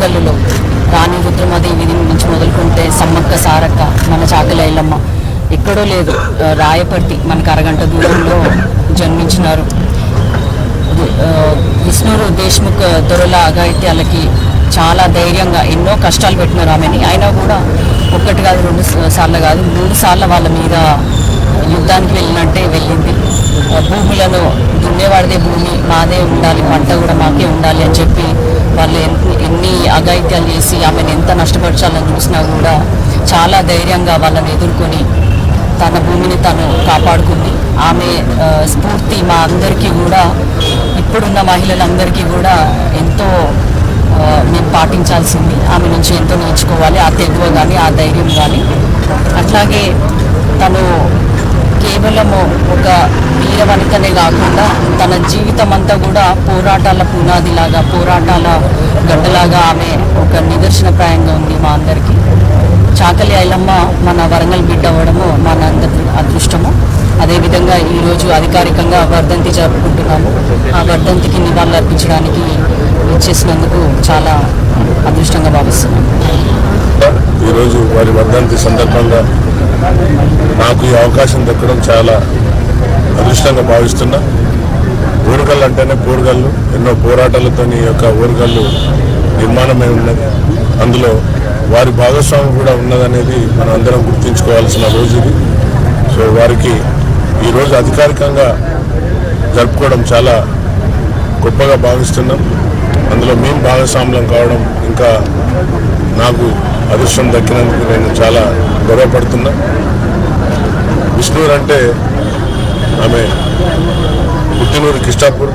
పోరుగల్లులో రాణి రుద్రమాదేవి నుంచి మొదలుకుంటే సమ్మక్క సారక్క, మన చాకలి ఐలమ్మ, ఎక్కడో లేదు రాయపర్తి మనకు అరగంట దూరంలో జన్మించినారు. విష్ణురు దేశ్ముఖ్ దొరల అఘాయిత్యాలకి చాలా ధైర్యంగా ఎన్నో కష్టాలు పెట్టినారు ఆమెని. అయినా కూడా ఒక్కటి కాదు, 2 సార్లు కాదు, 3 సార్లు వాళ్ళ మీద యుద్ధానికి వెళ్ళినట్టే వెళ్ళింది. భూములను దున్నేవాడిదే భూమి మాదే ఉండాలి, పంట కూడా మాకే ఉండాలి అని చెప్పి వాళ్ళు ఎన్ని అఘాయిత్యాలు చేసి ఆమెను ఎంత నష్టపరచాలని చూసినా కూడా చాలా ధైర్యంగా వాళ్ళని ఎదుర్కొని తన భూమిని తను కాపాడుకుంది. ఆమె స్ఫూర్తి మా అందరికీ కూడా, ఇప్పుడున్న మహిళలందరికీ కూడా ఎంతో మేము పాటించాల్సింది. ఆమె నుంచి ఎంతో నేర్చుకోవాలి, ఆ తెగువ కానీ ఆ ధైర్యం కానీ. అట్లాగే తను కేవలము ఒక వీర వనితనే కాకుండా తన జీవితం అంతా కూడా పోరాటాల పునాదిలాగా, పోరాటాల గడ్డలాగా ఆమె ఒక నిదర్శనప్రాయంగా ఉంది మా అందరికీ. చాకలి ఐలమ్మ మన వరంగల్ బిడ్డ అవ్వడము మన అందరి అదృష్టము. అదేవిధంగా ఈరోజు అధికారికంగా వర్ధంతి జరుపుకుంటున్నాము. ఆ వర్ధంతికి నివాళులు అర్పించడానికి ఇచ్చేసినందుకు చాలా అదృష్టంగా భావిస్తున్నాను. ఈరోజు వారి వర్ధంతి సందర్భంగా నాకు ఈ అవకాశం దక్కడం చాలా అదృష్టంగా భావిస్తున్నా. ఓరుగల్లు అంటేనే పోరుగల్లు, ఎన్నో పోరాటాలతో ఈ యొక్క ఓరుగల్లు నిర్మాణమై ఉన్నది. అందులో వారి భాగస్వామ్యం కూడా ఉన్నదనేది మనం అందరం గుర్తుంచుకోవాల్సిన రోజు ఇది. సో వారికి ఈరోజు అధికారికంగా జరుపుకోవడం చాలా గొప్పగా భావిస్తున్నాం. అందులో మేము భాగస్వామ్యం కావడం ఇంకా నాకు అదృష్టం దక్కినందుకు నేను చాలా గర్వపడుతున్నా. విష్ణూరు అంటే ఆమె పుట్టినూరు కిష్టాపూర్,